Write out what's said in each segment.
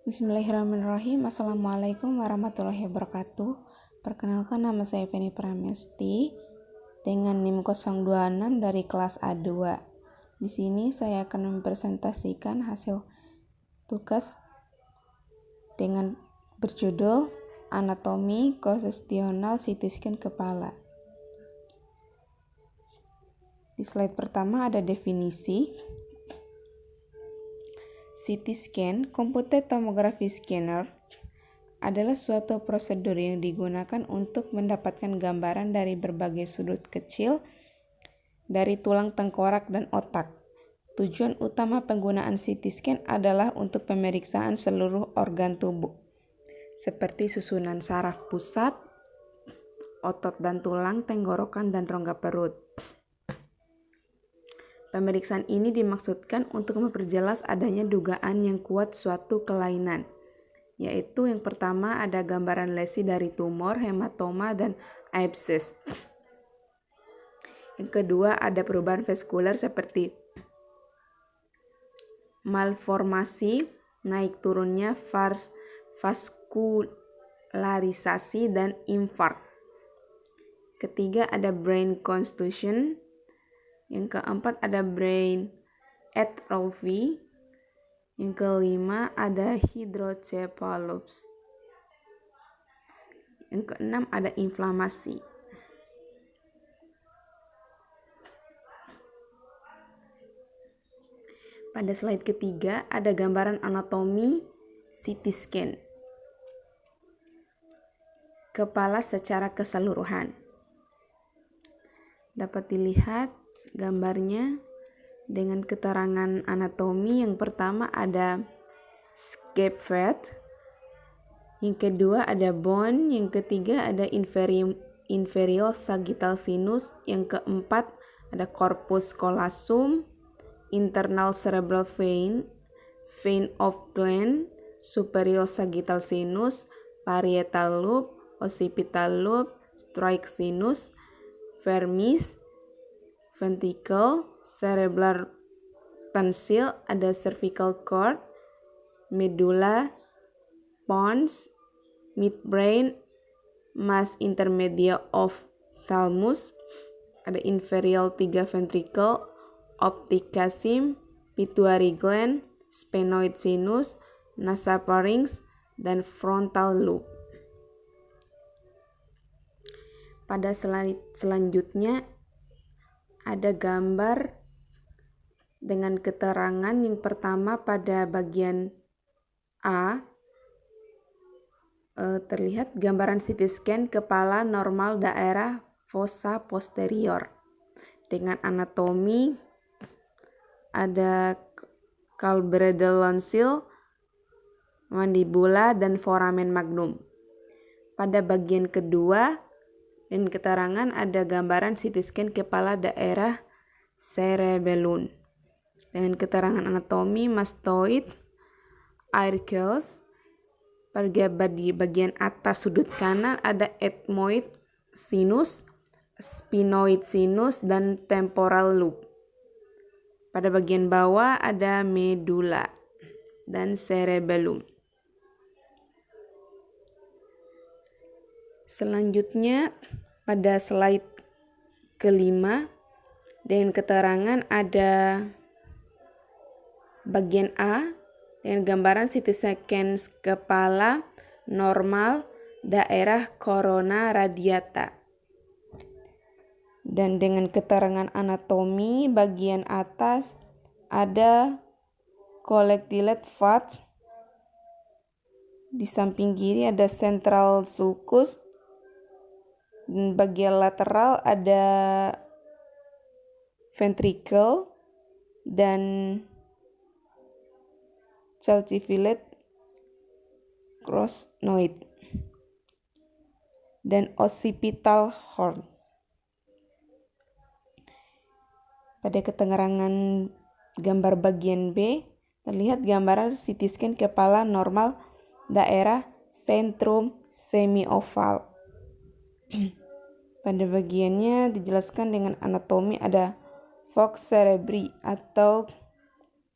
Bismillahirrahmanirrahim. Assalamualaikum warahmatullahi wabarakatuh. Perkenalkan, nama saya Feni Pramesti dengan NIM 026 dari kelas A2. Di sini saya akan mempresentasikan hasil tugas dengan berjudul Anatomi Konsessional CT Scan Kepala. Di slide pertama ada definisi. CT scan, computed tomography scanner, adalah suatu prosedur yang digunakan untuk mendapatkan gambaran dari berbagai sudut kecil dari tulang tengkorak dan otak. Tujuan utama penggunaan CT scan adalah untuk pemeriksaan seluruh organ tubuh, seperti susunan saraf pusat, otot dan tulang, tenggorokan, dan rongga perut. Pemeriksaan ini dimaksudkan untuk memperjelas adanya dugaan yang kuat suatu kelainan, yaitu yang pertama ada gambaran lesi dari tumor, hematoma, dan abses. Yang kedua ada perubahan vaskular seperti malformasi, naik turunnya vaskularisasi, dan infark. Ketiga ada brain contusion. Yang keempat ada brain atrophy. Yang kelima ada hydrocephalus. Yang keenam ada inflamasi. Pada slide ketiga ada gambaran anatomi CT scan kepala secara keseluruhan. Dapat dilihat gambarnya dengan keterangan anatomi. Yang pertama ada scaphoid, yang kedua ada bone, yang ketiga ada inferior sagittal sinus, yang keempat ada corpus callosum, internal cerebral vein, vein of Glen, superior sagittal sinus, parietal lobe, occipital lobe, striate sinus, vermis, ventricle, cerebral tonsil, ada cervical cord, medulla, pons, midbrain, mass intermedia of thalamus, ada inferior 3 ventricle, optic chiasm, pituitary gland, sphenoid sinus, nasopharynx, dan frontal lobe. Pada slide selanjutnya ada gambar dengan keterangan. Yang pertama pada bagian A terlihat gambaran CT scan kepala normal daerah fossa posterior dengan anatomi ada calbredal lonsil, mandibula, dan foramen magnum. Pada bagian kedua dan keterangan ada gambaran CT scan kepala daerah cerebellum dengan keterangan anatomi mastoid, auricles. Pada bagian atas sudut kanan ada ethmoid sinus, sphenoid sinus, dan temporal lobe. Pada bagian bawah ada medulla dan cerebellum. Selanjutnya pada slide kelima dengan keterangan ada bagian A dengan gambaran CT scan kepala normal daerah corona radiata. Dan dengan keterangan anatomi bagian atas ada collected fat, di samping kiri ada central sulcus, dan bagian lateral ada ventricle dan calcified crosnoid dan occipital horn. Pada keterangan gambar bagian B terlihat gambaran CT scan kepala normal daerah centrum semioval. Pada bagiannya dijelaskan dengan anatomi ada Fox cerebri atau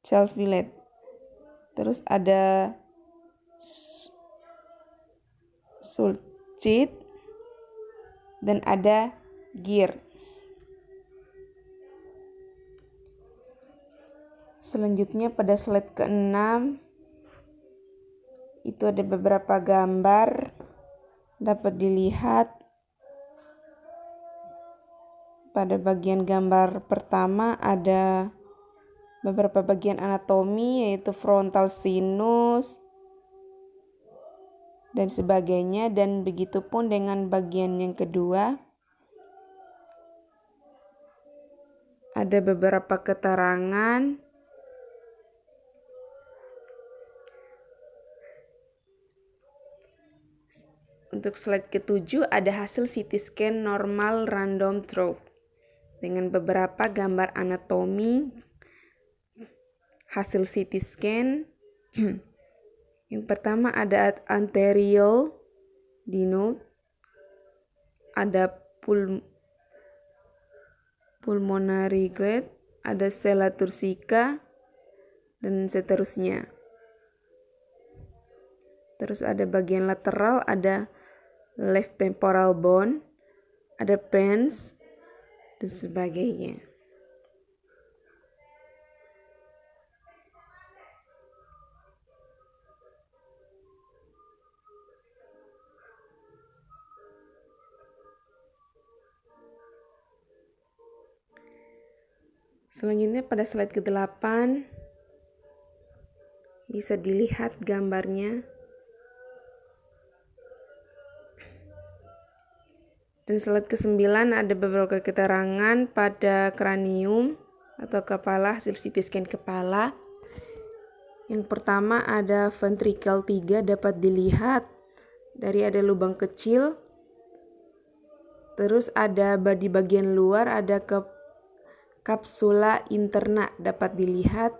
calcified. Terus ada sulcite, dan ada gear. Selanjutnya pada slide ke-6 itu ada beberapa gambar dapat dilihat. Pada bagian gambar pertama ada beberapa bagian anatomi, yaitu frontal sinus dan sebagainya, dan begitu pun dengan bagian yang kedua ada beberapa keterangan Untuk slide ke-7 ada hasil CT scan normal random through dengan beberapa gambar anatomi hasil CT scan. Yang pertama ada anterior denote, ada pulmonary grade, ada sella turcica, dan seterusnya. Terus ada bagian lateral, ada left temporal bone, ada pens, dan sebagainya. Selanjutnya pada slide ke-8 bisa dilihat gambarnya. Dan slide ke-9 ada beberapa keterangan pada kranium atau kepala, hasil CT scan kepala. Yang pertama ada ventricle 3 dapat dilihat dari ada lubang kecil. Terus ada di bagian luar ada kapsula interna dapat dilihat.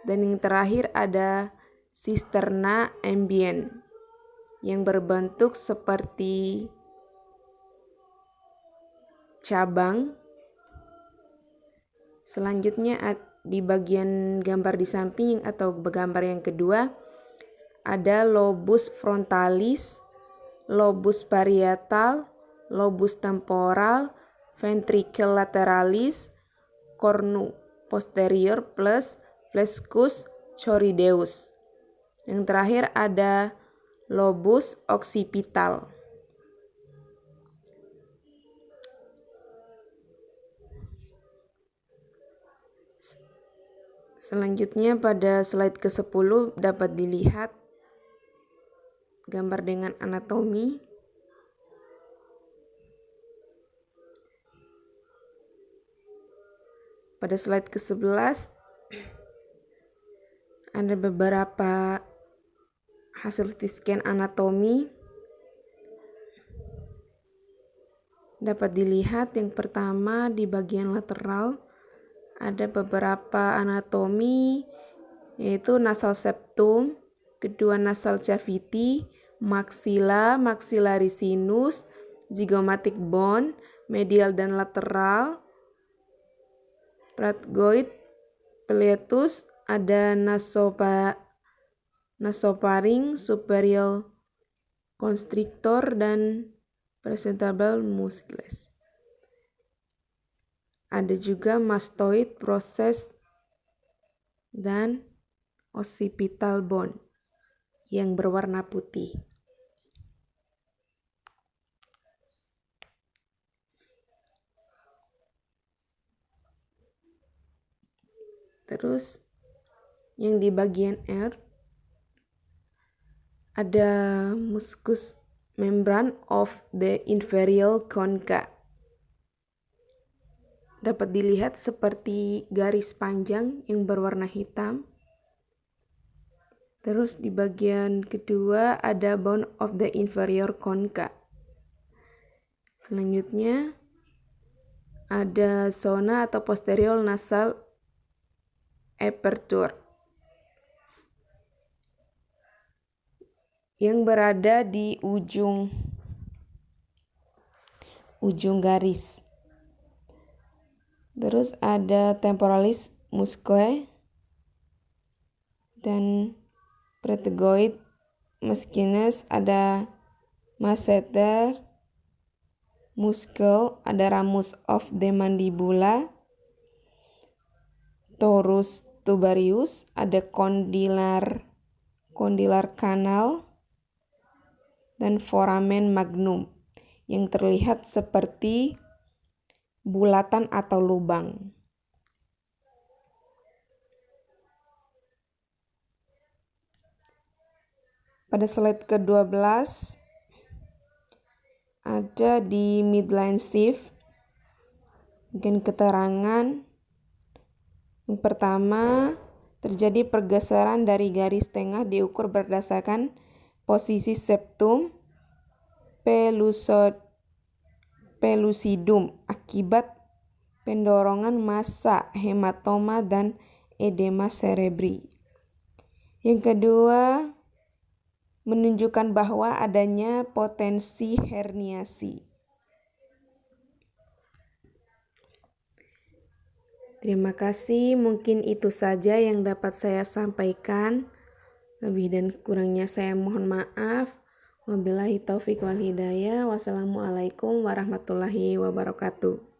Dan yang terakhir ada cisterna ambient yang berbentuk seperti cabang. Selanjutnya di bagian gambar di samping atau gambar yang kedua ada lobus frontalis, lobus parietal, lobus temporal, ventricle lateralis, cornu posterior plus flexus choroideus. Yang terakhir ada lobus occipital. Selanjutnya pada slide ke-10 dapat dilihat gambar dengan anatomi. Pada slide ke-11 ada beberapa hasil CT scan anatomi. Dapat dilihat yang pertama di bagian lateral ada beberapa anatomi, yaitu nasal septum, kedua nasal cavity, maxilla, maxillary sinus, zygomatic bone, medial dan lateral, trapezoid, peletus, ada nasofaring, superior constrictor, dan presentable muscles. Ada juga mastoid process dan occipital bone yang berwarna putih. Terus yang di bagian R ada muscus membrane of the inferior concha. Dapat dilihat seperti garis panjang yang berwarna hitam. Terus di bagian kedua ada bone of the inferior concha. Selanjutnya ada zona atau posterior nasal aperture yang berada di ujung garis. Terus ada temporalis muscle dan trapezoid masculus, ada masseter, muscle, ada ramus of the mandibula, torus tubarius, ada condylar canal, dan foramen magnum yang terlihat seperti bulatan atau lubang. Pada slide ke-12 ada di midline sheath mungkin keterangan. Yang pertama, terjadi pergeseran dari garis tengah diukur berdasarkan posisi septum pellucidum akibat pendorongan massa, hematoma, dan edema cerebri. Yang kedua, menunjukkan bahwa adanya potensi herniasi. Terima kasih, mungkin itu saja yang dapat saya sampaikan. Lebih dan kurangnya saya mohon maaf. Wabillahi taufiq wal hidayah. Wassalamualaikum warahmatullahi wabarakatuh.